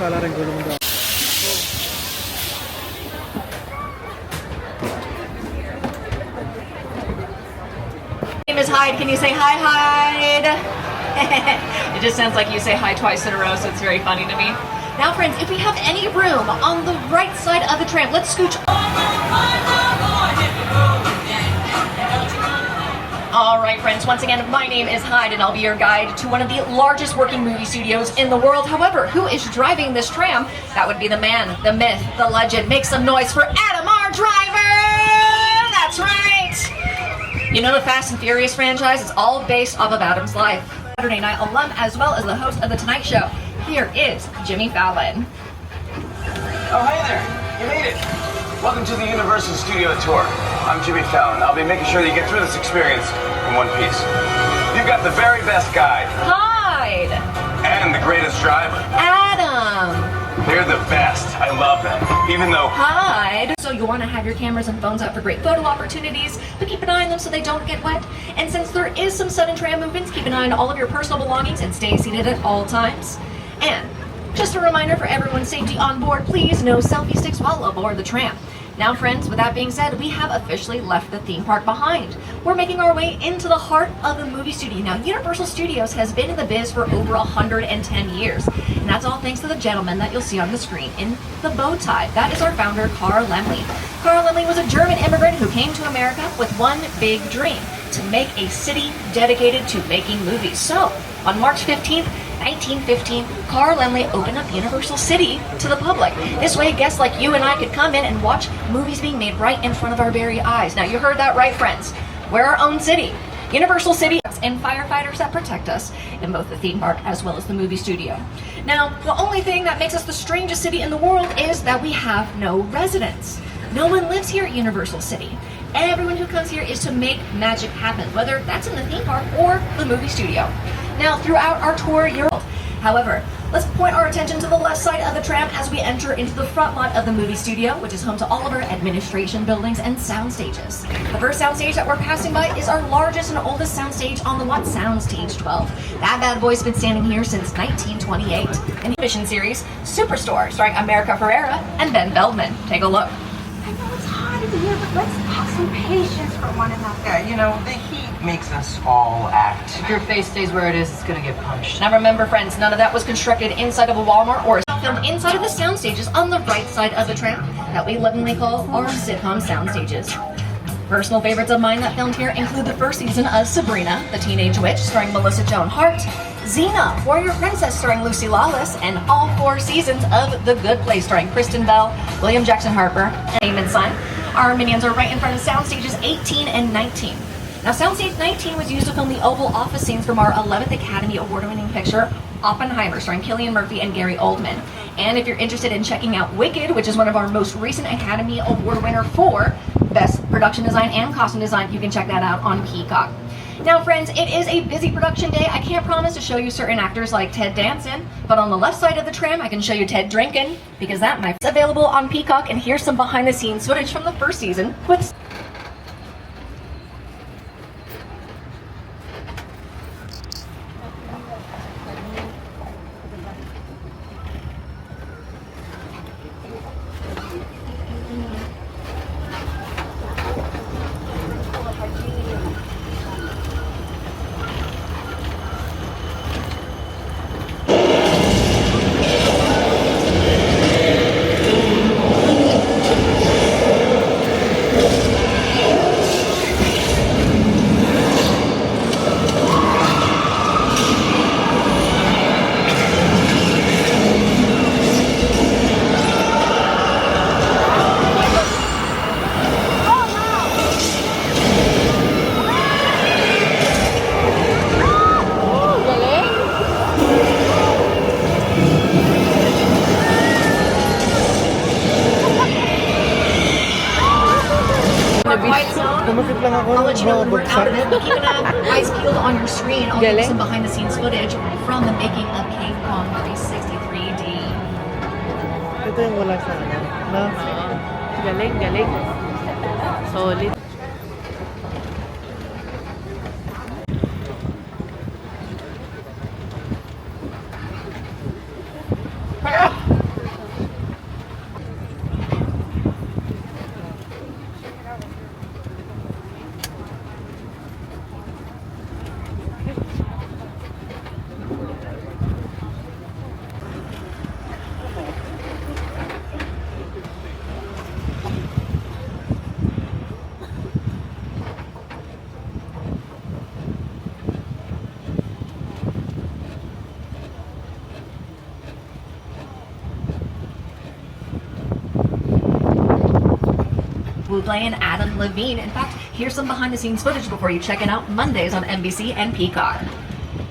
salah rin gulong daw. My name is Hyde. Can you say hi, Hyde? It just sounds like you say hi twice in a row, so it's very funny to me. Now, friends, if we have any room on the right side of the tram, let's scooch. All right, friends, once again, my name is Hyde, and I'll be your guide to one of the largest working movie studios in the world. However, who is driving this tram? That would be the man, the myth, the legend. Make some noise for Adam R. Driver! That's right! You know the Fast and Furious franchise? It's all based off of Adam's life. Saturday Night alum, as well as the host of The Tonight Show. Here is Jimmy Fallon. Oh, hey there. You made it. Welcome to the Universal Studio Tour. I'm Jimmy Fallon. I'll be making sure that you get through this experience in one piece. You've got the very best guide. Hyde! And the greatest driver. Adam! They're the best. I love them. Even though... Hyde! So you want to have your cameras and phones out for great photo opportunities, but keep an eye on them so they don't get wet. And since there is some sudden tram movements, keep an eye on all of your personal belongings and stay seated at all times. And just a reminder for everyone's safety on board, please no selfie sticks while aboard the tram. Now, friends, with that being said, we have officially left the theme park behind. We're making our way into the heart of the movie studio. Now, Universal Studios has been in the biz for over 110 years, and that's all thanks to the gentleman that you'll see on the screen in the bow tie. That is our founder, Carl Laemmle. Carl Laemmle was a German immigrant who came to America with one big dream: to make a city dedicated to making movies. So, on March 15th, 1915, Carl Laemmle opened up Universal City to the public. This way, guests like you and I could come in and watch movies being made right in front of our very eyes. Now, you heard that right, friends. We're our own city. Universal City and firefighters that protect us in both the theme park as well as the movie studio. Now, the only thing that makes us the strangest city in the world is that we have no residents. No one lives here at Universal City. Everyone who comes here is to make magic happen, whether that's in the theme park or the movie studio. Now, throughout our tour, however, let's point our attention to the left side of the tram as we enter into the front lot of the movie studio, which is home to all of our administration buildings and sound stages. The first sound stage that we're passing by is our largest and oldest sound stage on the lot, Soundstage 12. That bad boy's been standing here since 1928. An animation series, Superstore, starring America Ferrera and Ben Feldman. Take a look. I know it's hot in here, but let's have some patience for one another. Yeah, you know, the heat makes us all act. If your face stays where it is, it's gonna get punched. Now remember, friends, none of that was constructed inside of a Walmart or filmed inside of the sound stages on the right side of the tram that we lovingly call our sitcom sound stages. Personal favorites of mine that filmed here include the first season of Sabrina, the Teenage Witch, starring Melissa Joan Hart, Xena, Warrior Princess, starring Lucy Lawless, and all 4 seasons of The Good Place, starring Kristen Bell, William Jackson Harper, and Eamon Sign. Our minions are right in front of sound stages 18 and 19. Now, Soundstage 19 was used to film the Oval Office scenes from our 11th Academy Award-winning picture, Oppenheimer, starring Cillian Murphy and Gary Oldman. And if you're interested in checking out Wicked, which is one of our most recent Academy Award winner for Best Production Design and Costume Design, you can check that out on Peacock. Now, friends, it is a busy production day. I can't promise to show you certain actors like Ted Danson, but on the left side of the tram, I can show you Ted drinking, because that might be available on Peacock, and here's some behind-the-scenes footage from the first season with Tumakit lang ako I'll let you know when we're out of it, but keep an eyes peeled on your screen. I'll give you some behind-the-scenes footage from the making of Cave Con 363D. Ito yung wala sa ano, na? Galing, galing. Solid. Buble and Adam Levine. In fact, here's some behind-the-scenes footage before you check it out Mondays on NBC and Peacock.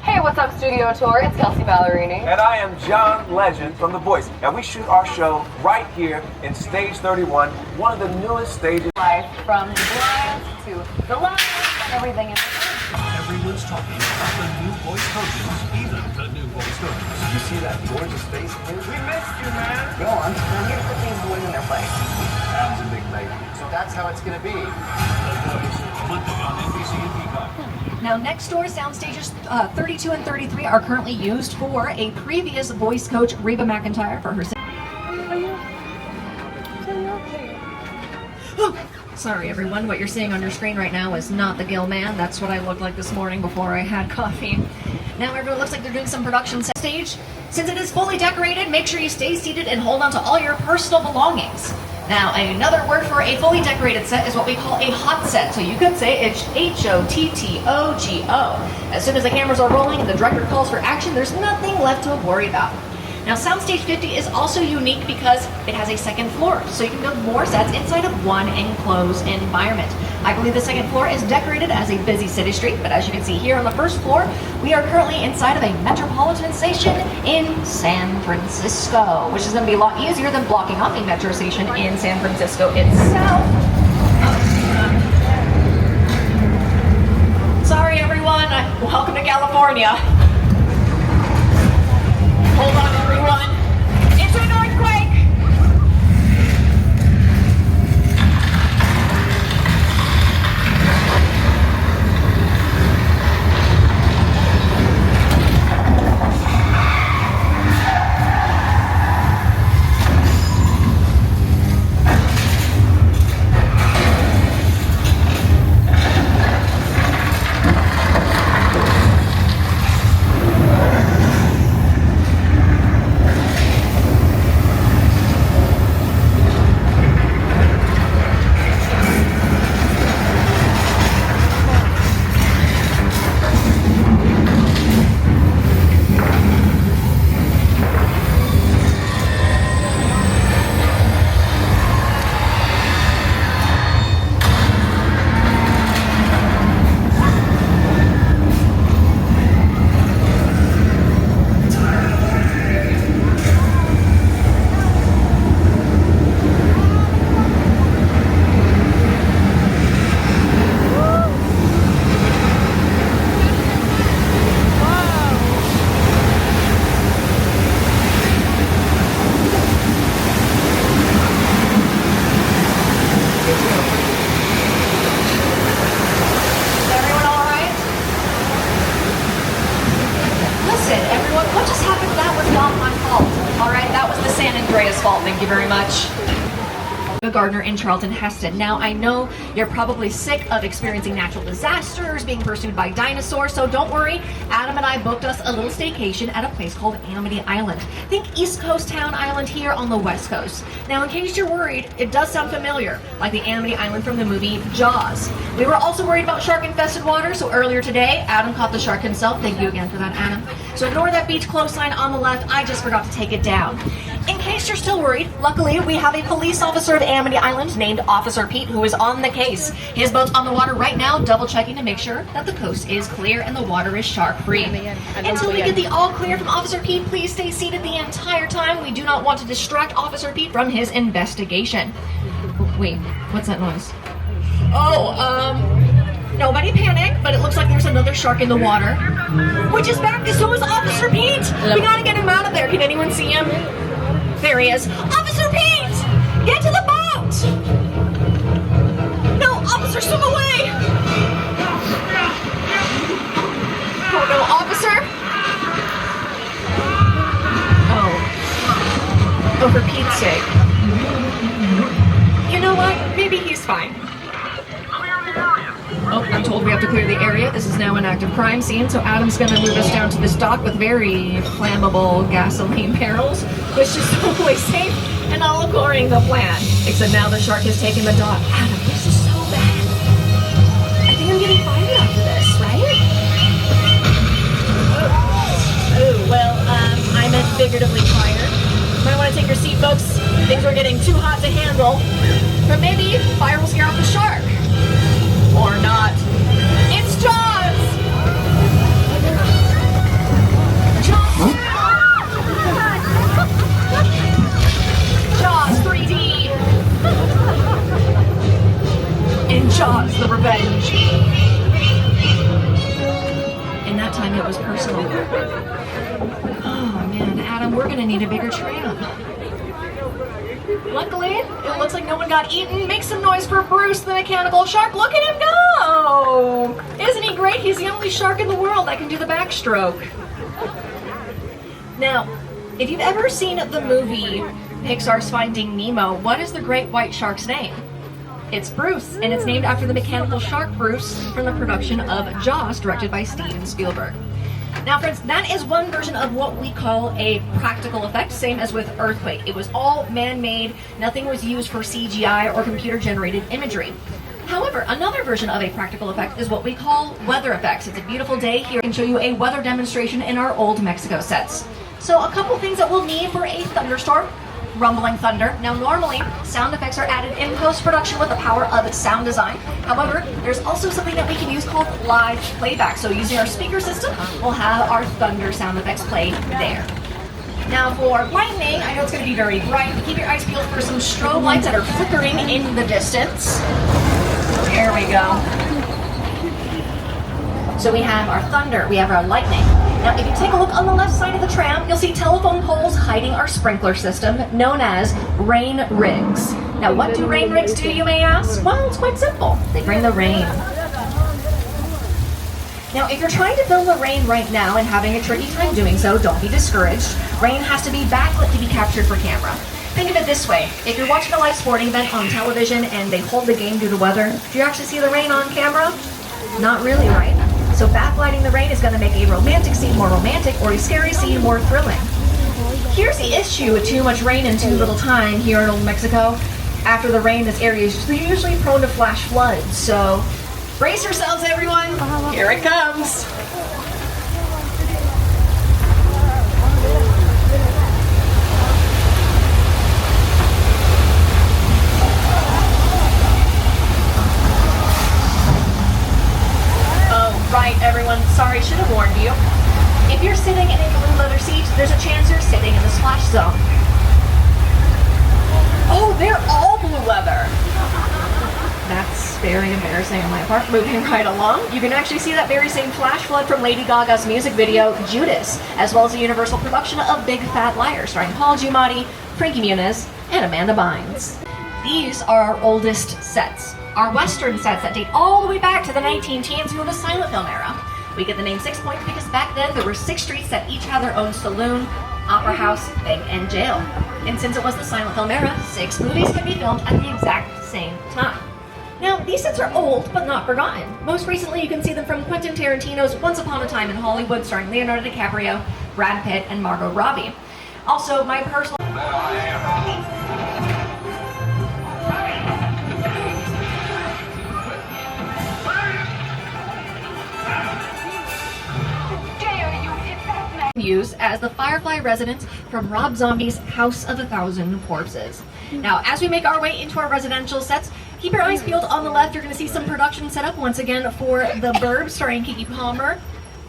Hey, what's up, Studio Tour? It's Kelsey Ballerini. And I am John Legend from The Voice. And we shoot our show right here in Stage 31, one of the newest stages. Life from the blinds to the lines and everything in between. Everyone's talking about the new voice coaches, even the new voice coaches. You see that gorgeous face of his? We missed you, man. Go on. Now here's the things boys in their place. Adam's a big baby. So that's how it's gonna be. The Voice, Monday on NBC and Peacock. Now, next door sound stages 32 and 33 are currently used for a previous voice coach, Reba McEntire, for her. Sorry, everyone. What you're seeing on your screen right now is not the Gill Man. That's what I looked like this morning before I had coffee. Now, everyone looks like they're doing some production stage. Since it is fully decorated, make sure you stay seated and hold on to all your personal belongings. Now, another word for a fully decorated set is what we call a hot set. So you could say it's HOTTOGO. As soon as the cameras are rolling and the director calls for action, there's nothing left to worry about. Now, Soundstage 50 is also unique because it has a second floor, so you can build more sets inside of one enclosed environment. I believe the second floor is decorated as a busy city street, but as you can see here on the first floor, we are currently inside of a metropolitan station in San Francisco, which is going to be a lot easier than blocking off a metro station in San Francisco itself. Sorry, everyone. Welcome to California. Hold on, everyone. It's an earthquake! Thank you very much. Gardner in Charlton Heston. Now, I know you're probably sick of experiencing natural disasters, being pursued by dinosaurs, so don't worry. Adam and I booked us a little staycation at a place called Amity Island. Think East Coast Town Island here on the West Coast. Now, in case you're worried, it does sound familiar, like the Amity Island from the movie Jaws. We were also worried about shark-infested water, so earlier today, Adam caught the shark himself. Thank you again for that, Adam. So ignore that beach close sign on the left. I just forgot to take it down. In case you're still worried, luckily we have a police officer of Amity Island named Officer Pete who is on the case. His boat's on the water right now, double checking to make sure that the coast is clear and the water is shark free. Until we get the all clear from Officer Pete, please stay seated the entire time. We do not want to distract Officer Pete from his investigation. Wait, what's that noise? Nobody panic, but it looks like there's another shark in the water. Which is back, so is Officer Pete! We gotta get him out of there. Can anyone see him? There he is. Officer Pete! Get to the boat! No, officer, swim away! Oh no, officer! Oh, for Pete's sake. You know what? Maybe he's fine. Oh, I'm told we have to clear the area. This is now an active crime scene, so Adam's gonna move us down to this dock with very flammable gasoline barrels, which is totally safe and all according to the plan. Except now the shark has taken the dock. Adam, this is so bad. I think I'm getting fired after this, right? I meant figuratively fired. Might want to take your seat, folks. Things are getting too hot to handle. But maybe fire will scare off the shark. Or not. It's Jaws! Jaws! Jaws 3D! And Jaws the Revenge. And that time it was personal. Oh man, Adam, we're gonna need a bigger tram. Luckily, it looks like no one got eaten. Make some noise for Bruce the mechanical shark. Look at him go! Isn't he great? He's the only shark in the world that can do the backstroke. Now, if you've ever seen the movie Pixar's Finding Nemo, what is the great white shark's name? It's Bruce, and it's named after the mechanical shark Bruce from the production of Jaws, directed by Steven Spielberg. Now friends, that is one version of what we call a practical effect, same as with Earthquake. It was all man-made, nothing was used for CGI or computer-generated imagery. However, another version of a practical effect is what we call weather effects. It's a beautiful day here. I can show you a weather demonstration in our old Mexico sets. So a couple things that we'll need for a thunderstorm. Rumbling thunder. Now normally, sound effects are added in post-production with the power of sound design. However, there's also something that we can use called live playback. So using our speaker system, we'll have our thunder sound effects played there. Now for lightning, I know it's going to be very bright. Keep your eyes peeled for some strobe lights that are flickering in the distance. There we go. So we have our thunder, we have our lightning. Now if you take a look on the left side of the tram, you'll see telephone poles hiding our sprinkler system, known as rain rigs. Now what do rain rigs do, you may ask? Well, it's quite simple. They bring the rain. Now if you're trying to film the rain right now and having a tricky time doing so, don't be discouraged. Rain has to be backlit to be captured for camera. Think of it this way. If you're watching a live sporting event on television and they hold the game due to weather, do you actually see the rain on camera? Not really, right? So backlighting the rain is going to make a romantic scene more romantic or a scary scene more thrilling. Here's the issue with too much rain in too little time here in Old Mexico. After the rain, this area is usually prone to flash floods. So brace yourselves, everyone. Here it comes. Right, everyone, sorry, should have warned you. If you're sitting in a blue leather seat, there's a chance you're sitting in the splash zone. Oh, they're all blue leather. That's very embarrassing on my part. Moving right along, you can actually see that very same flash flood from Lady Gaga's music video, Judas, as well as the Universal production of Big Fat Liar, starring Paul Giamatti, Frankie Muniz, and Amanda Bynes. These are our oldest sets. Our Western sets that date all the way back to the 19-teens or the silent film era. We get the name 6 Points because back then there were 6 streets that each had their own saloon, opera house, bank, and jail. And since it was the silent film era, 6 movies can be filmed at the exact same time. Now, these sets are old, but not forgotten. Most recently, you can see them from Quentin Tarantino's Once Upon a Time in Hollywood, starring Leonardo DiCaprio, Brad Pitt, and Margot Robbie. Also, my personal... use as the Firefly residence from Rob Zombie's House of a Thousand Corpses. Now, as we make our way into our residential sets, keep your eyes peeled on the left. You're going to see some production set up once again for The Burbs, starring Keke Palmer.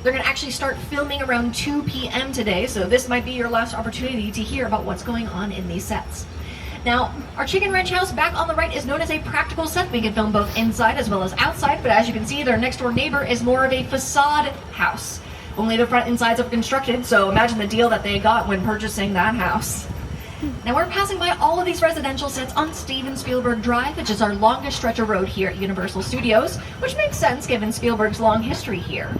They're going to actually start filming around 2 p.m. today, so this might be your last opportunity to hear about what's going on in these sets. Now, our Chicken Ranch house back on the right is known as a practical set. We can film both inside as well as outside, but as you can see, their next door neighbor is more of a facade house. Only the front and sides are constructed, so imagine the deal that they got when purchasing that house. Now we're passing by all of these residential sets on Steven Spielberg Drive, which is our longest stretch of road here at Universal Studios, which makes sense given Spielberg's long history here.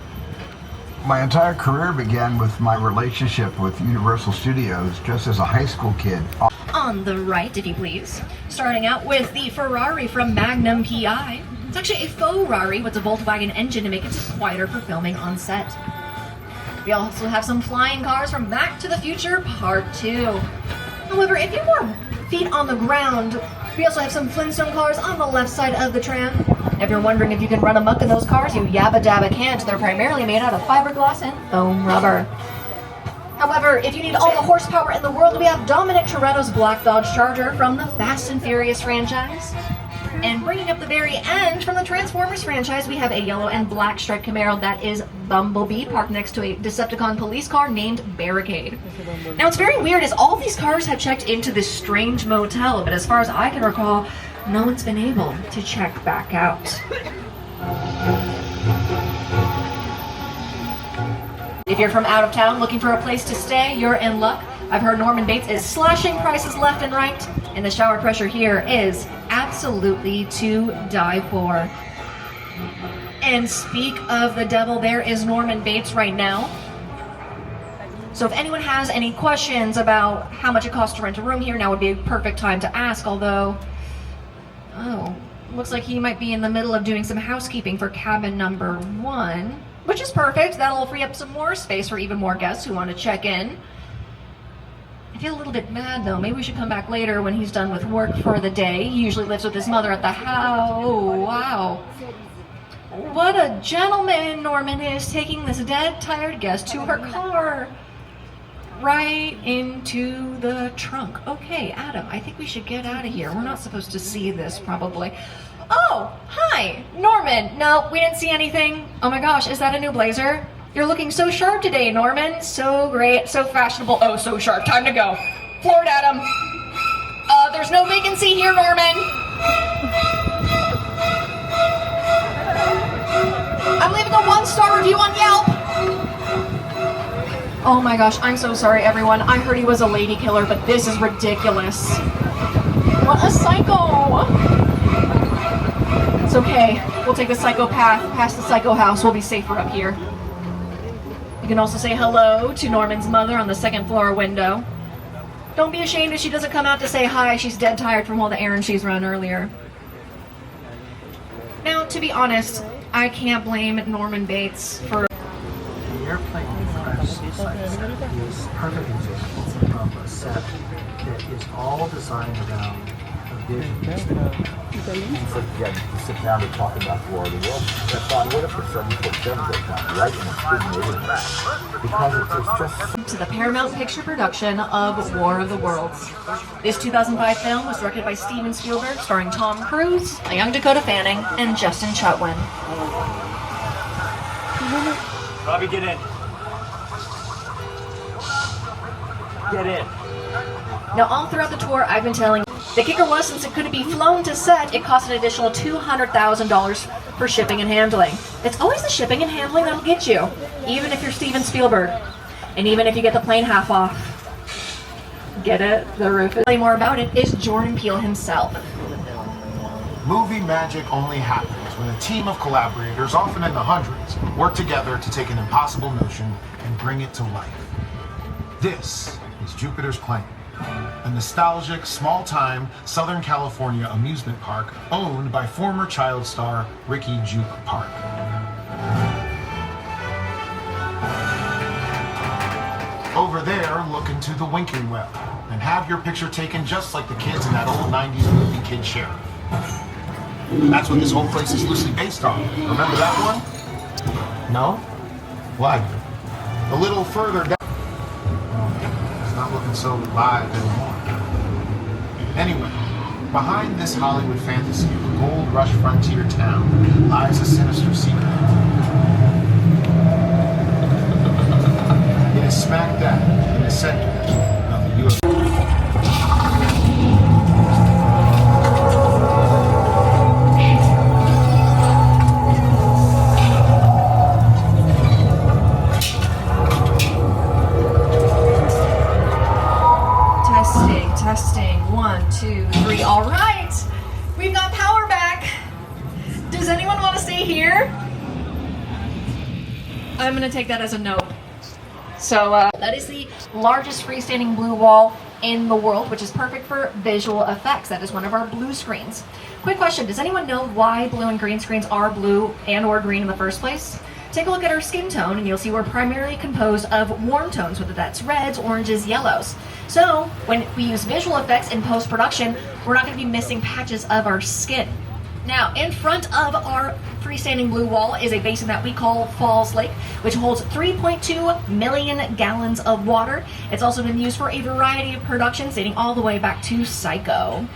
My entire career began with my relationship with Universal Studios just as a high school kid. On the right, if you please, starting out with the Ferrari from Magnum PI. It's actually a faux Rari with a Volkswagen engine to make it quieter for filming on set. We also have some flying cars from Back to the Future Part 2. However, if you're more feet on the ground, we also have some Flintstone cars on the left side of the tram. If you're wondering if you can run amok in those cars, you yabba dabba can't. They're primarily made out of fiberglass and foam rubber. However, if you need all the horsepower in the world, we have Dominic Toretto's Black Dodge Charger from the Fast and Furious franchise. And bringing up the very end from the Transformers franchise, we have a yellow and black striped Camaro that is Bumblebee, parked next to a Decepticon police car named Barricade. Now, what's very weird is all these cars have checked into this strange motel, but as far as I can recall, no one's been able to check back out. If you're from out of town looking for a place to stay, you're in luck. I've heard Norman Bates is slashing prices left and right, and the shower pressure here is absolutely to die for. And speak of the devil, there is Norman Bates right now. So if anyone has any questions about how much it costs to rent a room here, now would be a perfect time to ask, although, oh, looks like he might be in the middle of doing some housekeeping for cabin number 1, which is perfect. That'll free up some more space for even more guests who want to check in. I feel a little bit mad though. Maybe we should come back later when he's done with work for the day. He usually lives with his mother at the house. Oh, wow. What a gentleman Norman is, taking this dead, tired guest to her car. Right into the trunk. Okay, Adam, I think we should get out of here. We're not supposed to see this, probably. Oh, hi, Norman. No, we didn't see anything. Oh my gosh, is that a new blazer? You're looking so sharp today, Norman. So great, so fashionable. Oh, so sharp. Time to go. Floor it, Adam. There's no vacancy here, Norman. I'm leaving a 1-star review on Yelp. Oh my gosh, I'm so sorry, everyone. I heard he was a lady killer, but this is ridiculous. What a psycho. It's okay. We'll take the psychopath past the psycho house. We'll be safer up here. You can also say hello to Norman's mother on the 2nd floor window. Don't be ashamed if she doesn't come out to say hi. She's dead tired from all the errands she's run earlier. Now, to be honest, I can't blame Norman Bates for... The airplane crash site is a perfect example of a set that is all designed around a vision. Again, you sit down and talk about War of the Worlds. That's on what for 747 right in the big track. Because it's just... to the Paramount Picture production of War of the Worlds. This 2005 film was directed by Steven Spielberg, starring Tom Cruise, a young Dakota Fanning, and Justin Chatwin. Robbie, get in. Get in. Now, all throughout the tour, I've been telling the kicker was, since it couldn't be flown to set, it cost an additional $200,000 for shipping and handling. It's always the shipping and handling that'll get you, even if you're Steven Spielberg, and even if you get the plane half off. Get it? The roof is... more about it is Jordan Peele himself. Movie magic only happens when a team of collaborators, often in the hundreds, work together to take an impossible notion and bring it to life. This is Jupiter's Claim, a nostalgic, small-time Southern California amusement park owned by former child star Ricky Juke Park. Over there, look into the Winking Well and have your picture taken just like the kids in that old 90s movie Kid Sheriff. That's what this whole place is loosely based on. Remember that one? No? Why? A little further down. It's not looking so live anymore. Anyway, behind this Hollywood fantasy of a gold rush frontier town lies a sinister secret. It is smack dab in the center of the U.S. Testing, 1, 2, 3. All right, we've got power back. Does anyone want to stay here? I'm gonna take that as a no. So that is the largest freestanding blue wall in the world, which is perfect for visual effects. That is one of our blue screens. Quick question, does anyone know why blue and green screens are blue and or green in the first place? Take a look at our skin tone and you'll see we're primarily composed of warm tones, whether that's reds, oranges, yellows. So when we use visual effects in post-production, we're not going to be missing patches of our skin. Now, in front of our freestanding blue wall is a basin that we call Falls Lake, which holds 3.2 million gallons of water. It's also been used for a variety of productions dating all the way back to Psycho.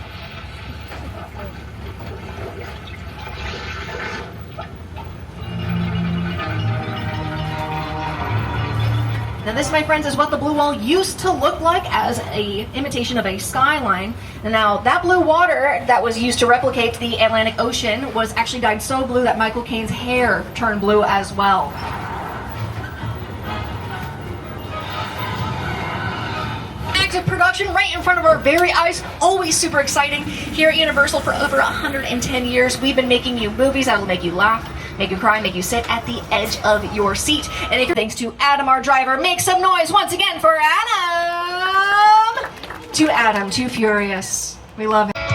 Now this, my friends, is what the blue wall used to look like as a imitation of a skyline. And now that blue water that was used to replicate the Atlantic Ocean was actually dyed so blue that Michael Caine's hair turned blue as well. Active production right in front of our very eyes, always super exciting. Here at Universal for over 110 years, we've been making you movies that'll make you laugh, make you cry, make you sit at the edge of your seat. And if you're thanks to Adam, our driver, make some noise once again for Adam! Too Furious. We love it.